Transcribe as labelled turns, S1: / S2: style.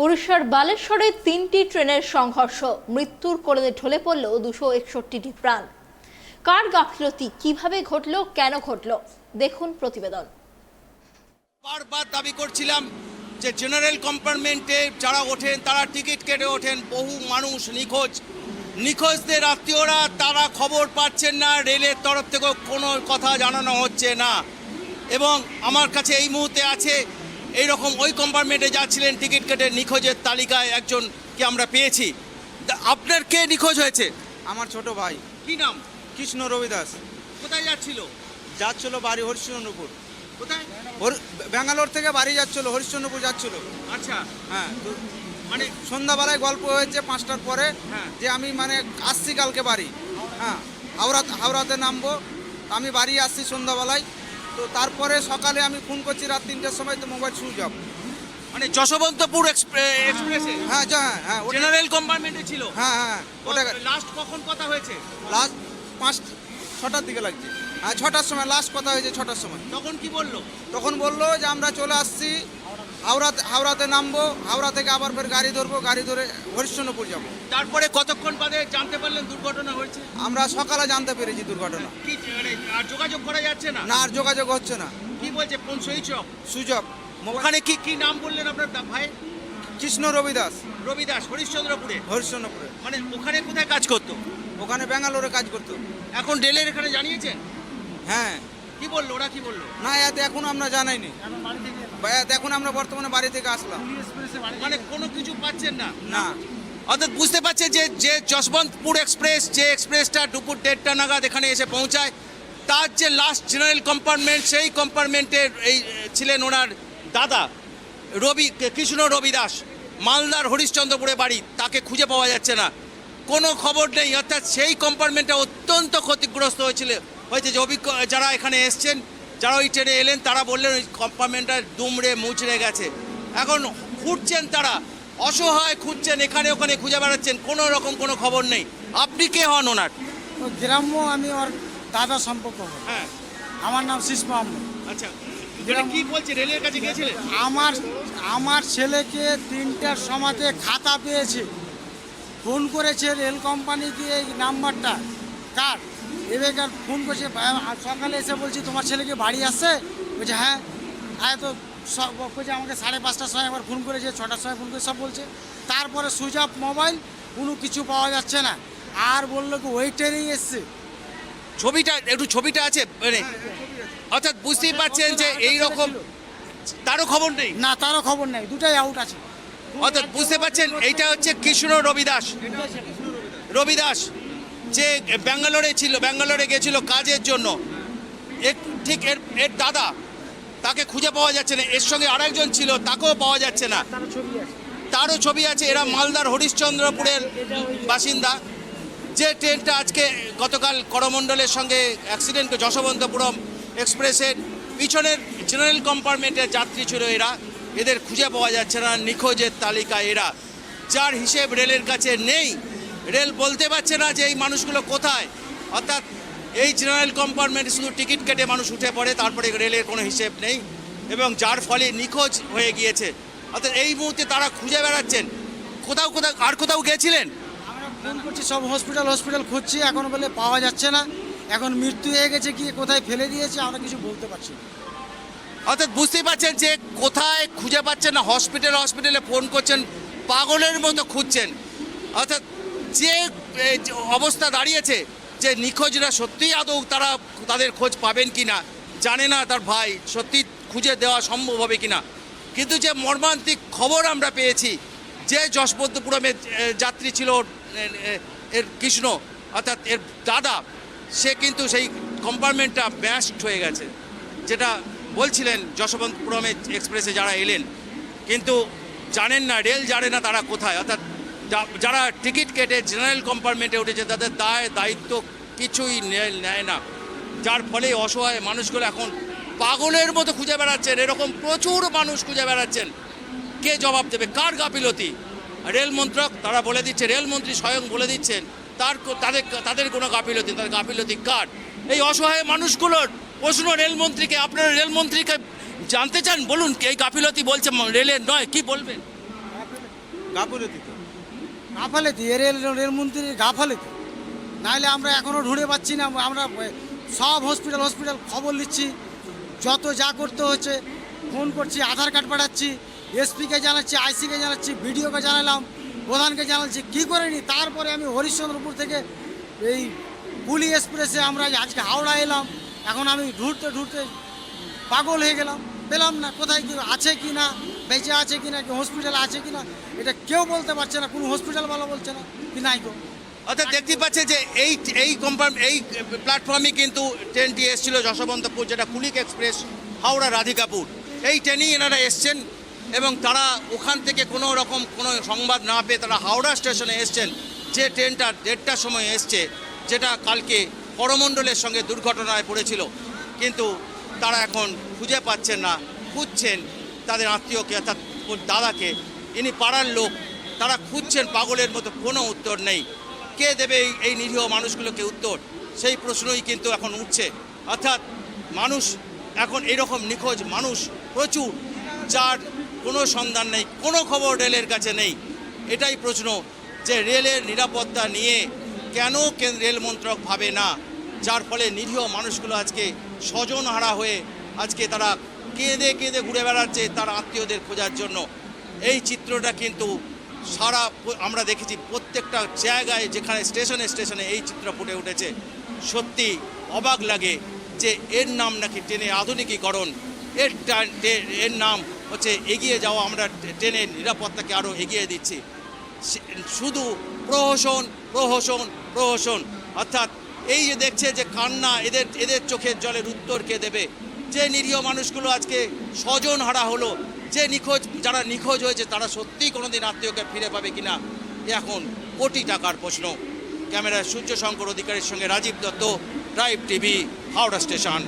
S1: উড়িষ্যার বালেশ্বরে 3টি ট্রেনের সংঘর্ষ, মৃত্যুর কোলে ঢলে পড়ল 261টি প্রাণ। কার গাফিলতি, কিভাবে ঘটলো, কেন ঘটলো, দেখুন প্রতিবেদন।
S2: বারবার দাবি করছিলাম যে জেনারেল কম্পার্টমেন্টে যারা ওঠেন তারা টিকিট কেটে ওঠেন। বহু মানুষ নিখোঁজদের আত্মীয়রা তারা খবর পাচ্ছেন না, রেলের তরফ থেকেও কোনো কথা জানানো হচ্ছে না। এবং আমার কাছে এই মুহূর্তে আছে এইরকম ওই কম্পার্টমেন্টে যাচ্ছিলেন টিকিট কেটে নিখোঁজের তালিকায় একজনকে আমরা পেয়েছি। আপনার কে নিখোঁজ হয়েছে?
S3: আমার ছোট ভাই।
S2: কি নাম?
S3: কৃষ্ণ রবিদাস।
S2: কোথায় যাচ্ছিল?
S3: যাচ্ছিল বাড়ি হরিশ্চন্দ্রপুর।
S2: কোথায়?
S3: ব্যাঙ্গালোর থেকে বাড়ি যাচ্ছিল, হরিশ্চন্দ্রপুর যাচ্ছিল।
S2: আচ্ছা,
S3: হ্যাঁ, তো
S2: মানে
S3: সন্ধ্যাবেলায় গল্প হয়েছে 5টার পরে,
S2: হ্যাঁ,
S3: যে আমি আসছি কালকে বাড়ি। হ্যাঁ, হাওড়াতে নামবো। আমি বাড়ি আসছি সন্ধ্যাবেলায়। তো তারপরে সকালে আমি ফোন করছি রাত 3টার সময়, তো মোবাইল সুইচ অফ।
S2: মানে যশবন্তপুর এক্সপ্রেসে?
S3: হ্যাঁ হ্যাঁ হ্যাঁ,
S2: জেনারেল কম্পার্টমেন্টে ছিল?
S3: হ্যাঁ হ্যাঁ, ওটা
S2: লাস্ট কখন কথা হয়েছে?
S3: লাস্ট 6টার দিকে লাগছে। হ্যাঁ, 6টার সময় লাস্ট কথা হয়েছে, 6টার সময়।
S2: তখন কি বললো?
S3: তখন বললো যে আমরা চলে আসছি, হাওড়াতে নামবো, হাওড়া থেকে আবার ফের গাড়ি ধরবো, গাড়ি ধরে হরিশ্চন্দ্রপুর যাবো।
S2: তারপরে কতক্ষণ বাদে জানতে পারলেন দুর্ঘটনা হয়েছে?
S3: আমরা সকালে জানতে পেরেছি দুর্ঘটনা।
S2: কি মানে আর যোগাযোগ করা যাচ্ছে না?
S3: না, আর যোগাযোগ হচ্ছে না।
S2: কি বলছে? Phone switch off?
S3: Switch off.
S2: ওখানে কি কি নাম বললেন আপনার ভাই?
S3: কৃষ্ণ রবিদাস।
S2: রবিদাস, হরিশ্চন্দ্রপুরে?
S3: হরিশ্চন্দ্রপুরে।
S2: মানে ওখানে কোথায় কাজ করতো?
S3: ওখানে ব্যাঙ্গালোরে কাজ করতো।
S2: এখন রেলের এখানে জানিয়েছেন?
S3: হ্যাঁ।
S2: কি বললো ওরা, কি বললো?
S3: না, এত এখন আমরা জানাইনি। এখন আমরা বর্তমানে বাড়ি থেকে আসলাম।
S2: মানে কোনো কিছু পাচ্ছেন না?
S3: না।
S2: অর্থাৎ বুঝতে পারছেন যে যশবন্তপুর এক্সপ্রেস, যে এক্সপ্রেসটা দুপুর 1:30 নাগাদ এখানে এসে পৌঁছায়, তার যে লাস্ট জেনারেল কম্পার্টমেন্ট, সেই কম্পার্টমেন্টের এই ছিলেন ওনার দাদা কৃষ্ণ রবিদাস। মালদার হরিশ্চন্দ্রপুরে বাড়ি, তাকে খুঁজে পাওয়া যাচ্ছে না, কোনো খবর নেই। অর্থাৎ সেই কম্পার্টমেন্টটা অত্যন্ত ক্ষতিগ্রস্ত হয়েছে। যে অভিজ্ঞ যারা এখানে এসছেন, যারা ওই ট্রেনে এলেন, তারা বললেন ওই কম্পার্টমেন্টটা দুমড়ে মুচড়ে গেছে। এখন খুঁজছেন, তারা অসহায় খুঁজছেন, এখানে ওখানে খুঁজে বেড়াচ্ছেন, কোনো রকম কোনো খবর নেই। আপনি কে হন ওনার?
S4: গ্রাম্য, আমি ওর দাদা সম্পর্ক।
S2: হ্যাঁ,
S4: আমার নাম শীষ মোহাম্মদ।
S2: আচ্ছা, কি বলছে? রেলের কাছে গিয়েছিলেন?
S4: আমার ছেলেকে 3টার সময়তে খাতা পেয়েছে, ফোন করেছে রেল কোম্পানিকে, এই নাম্বারটা কার, এবার ফোন করছে। সকালে এসে বলছি তোমার ছেলেকে বাড়ি আসছে? বলছে হ্যাঁ। তো সব বলছে আমাকে 5:30টার সময় একবার ফোন করেছে, 6টার সময় ফোন করে সব বলছে। তারপরে সুইচ অফ মোবাইল, কোনো কিছু পাওয়া যাচ্ছে না। আর বললো কি ওই ট্রেনেই এসছে।
S2: ছবিটা আছে মানে, অর্থাৎ বুঝতেই পারছেন যে এইরকম তারও খবর নেই।
S4: না, তারও খবর নেই, দুটাই আউট আছে।
S2: অর্থাৎ বুঝতে পারছেন এইটা হচ্ছে কৃষ্ণ রবিদাস, যে ব্যাঙ্গালোরে গেছিল কাজের জন্য। ঠিক এর দাদা, তাকে খুঁজে পাওয়া যাচ্ছে না। এর সঙ্গে আরেকজন ছিল, তাকেও পাওয়া যাচ্ছে না, তারও ছবি আছে। এরা মালদার হরিশ্চন্দ্রপুরের বাসিন্দা। যে ট্রেনটা আজকে গতকাল করমণ্ডলের সঙ্গে অ্যাক্সিডেন্ট, যশবন্তপুরম এক্সপ্রেসের পিছনের জেনারেল কম্পার্টমেন্টের যাত্রী ছিল এরা। এদের খুঁজে পাওয়া যাচ্ছে না, নিখোঁজের তালিকায় এরা, যার হিসেব রেলের কাছে নেই। রেল বলতে পারছে না যে এই মানুষগুলো কোথায়। অর্থাৎ এই জেনারেল কম্পার্টমেন্টে শুধু টিকিট কেটে মানুষ উঠে পড়ে, তারপরে রেলের কোনো হিসেব নেই, এবং যার ফলে নিখোঁজ হয়ে গিয়েছে। অর্থাৎ এই মুহূর্তে তারা খুঁজে বেড়াচ্ছেন। কোথাও গেছিলেন?
S4: আমরা ফোন করছি, সব হসপিটাল খুঁজছি, এখন বলে পাওয়া যাচ্ছে না। এখন মৃত্যু হয়ে গেছে, কি কোথায় ফেলে দিয়েছে আমরা কিছু বলতে পারছি না।
S2: অর্থাৎ বুঝতেই পারছেন যে কোথায় খুঁজে পাচ্ছেন না। হসপিটালে ফোন করছেন, পাগলের মতো খুঁজছেন। অর্থাৎ যে অবস্থা দাঁড়িয়েছে, যে নিখোঁজরা সত্যিই আদৌ তাদের খোঁজ পাবেন কি না জানে না তার ভাই, সত্যি খুঁজে দেওয়া সম্ভব হবে কি না। কিন্তু যে মর্মান্তিক খবর আমরা পেয়েছি, যে যশবন্তপুরমের যাত্রী ছিল এর কৃষ্ণ, অর্থাৎ এর দাদা, সে কিন্তু সেই কম্পার্টমেন্টটা ব্যাস্ট হয়ে গেছে, যেটা বলছিলেন যশবন্তপুরমের এক্সপ্রেসে যারা এলেন। কিন্তু জানেন না, রেল জানে না তারা কোথায়। অর্থাৎ যারা টিকিট কেটে জেনারেল কম্পার্টমেন্টে উঠেছে, তাদের দায়িত্ব কিছুই নেয় না, যার ফলে অসহায় মানুষগুলো এখন পাগলের মতো খুঁজে বেড়াচ্ছেন। এরকম প্রচুর মানুষ খুঁজে বেড়াচ্ছেন। কে জবাব দেবে? কার গাফিলতি? রেল মন্ত্রক, তারা বলে দিচ্ছে, রেলমন্ত্রী স্বয়ং বলে দিচ্ছেন তাদের কোনো গাফিলতি। তার গাফিলতি কার? এই অসহায় মানুষগুলোর প্রশ্ন রেলমন্ত্রীকে। আপনারা রেলমন্ত্রীকে জানতে চান, বলুন এই গাফিলতি বলছে রেলের নয়, কি বলবেন?
S3: গাফুলতি তো
S4: গাফালেতি রেলমন্ত্রীর গাফালেতি, নাহলে আমরা এখনও ঢুঁড়ে পাচ্ছি না। আমরা সব হসপিটাল খবর নিচ্ছি, যত যা করতে হচ্ছে ফোন করছি, আধার কার্ড পাঠাচ্ছি, এসপিকে জানাচ্ছি, আইসিকে জানাচ্ছি, বিডিওকে জানালাম, প্রধানকে জানাচ্ছি, কী করেনি। তারপরে আমি হরিশ্চন্দ্রপুর থেকে এই পুলি এক্সপ্রেসে আমরা আজকে হাওড়া এলাম। এখন আমি ঢুঁড়তে পাগল হয়ে গেলাম, পেলাম না কোথায় কি আছে কি না, বেঁচে আছে কি না, কি হসপিটালে আছে কি না, এটা কেউ বলতে পারছে না, কোনো হসপিটালওয়ালা বলছে না কি নাই গো।
S2: অর্থাৎ দেখতে পাচ্ছে যে এই প্ল্যাটফর্মে কিন্তু ট্রেনটি এসেছিল যশবন্তপুর, যেটা কুলিক এক্সপ্রেস হাওড়া রাধিকাপুর। এই ট্রেনেই এনারা এসছেন এবং তারা ওখান থেকে কোনো রকম কোনো সংবাদ না পেয়ে তারা হাওড়া স্টেশনে এসছেন, যে ট্রেনটা 1:30টার সময় এসছে, যেটা কালকে করমণ্ডলের সঙ্গে দুর্ঘটনায় পড়েছিল। কিন্তু তারা এখন খুঁজে পাচ্ছেন না, খুঁজছেন তাদের আত্মীয়কে, অর্থাৎ ওর দাদাকে, ইনি পাড়ার লোক, তারা খুঁজছেন পাগলের মতো, কোনো উত্তর নেই। কে দেবে এই নিরীহ মানুষগুলোকে উত্তর, সেই প্রশ্নই কিন্তু এখন উঠছে। অর্থাৎ মানুষ এখন এরকম নিখোঁজ মানুষ প্রচুর, যার কোনো সন্ধান নেই, কোনো খবর রেলের কাছে নেই। এটাই প্রশ্ন যে রেলের নিরাপত্তা নিয়ে কেন রেল মন্ত্রক ভাবে না, যার ফলে নিরীহ মানুষগুলো আজকে স্বজনহারা হয়ে আজকে তারা কেঁদে কেঁদে ঘুরে বেড়াচ্ছে তার আত্মীয়দের খোঁজার জন্য। এই চিত্রটা কিন্তু সারা আমরা দেখেছি প্রত্যেকটা জায়গায়, যেখানে স্টেশনে এই চিত্র ফুটে উঠেছে। সত্যি অবাক লাগে যে এর নাম নাকি ট্রেনের আধুনিকীকরণ, এর নাম হচ্ছে এগিয়ে যাওয়া। আমরা ট্রেনের নিরাপত্তাকে আরও এগিয়ে দিচ্ছি। শুধু প্রহসন। অর্থাৎ এই যে দেখছে যে কান্না, এদের চোখের জলের উত্তর কে দেবে? যে নিরীহ মানুষগুলো আজকে স্বজন হারা হলো, যে যারা নিখোঁজ হয়েছে তারা সত্যিই কোনোদিন আত্মীয়কে ফিরে পাবে কিনা, এখন কোটি টাকার প্রশ্ন। ক্যামেরায় সূর্য শঙ্কর অধিকারীর সঙ্গে Rajiv Dutta, tribe TV, Howrah station.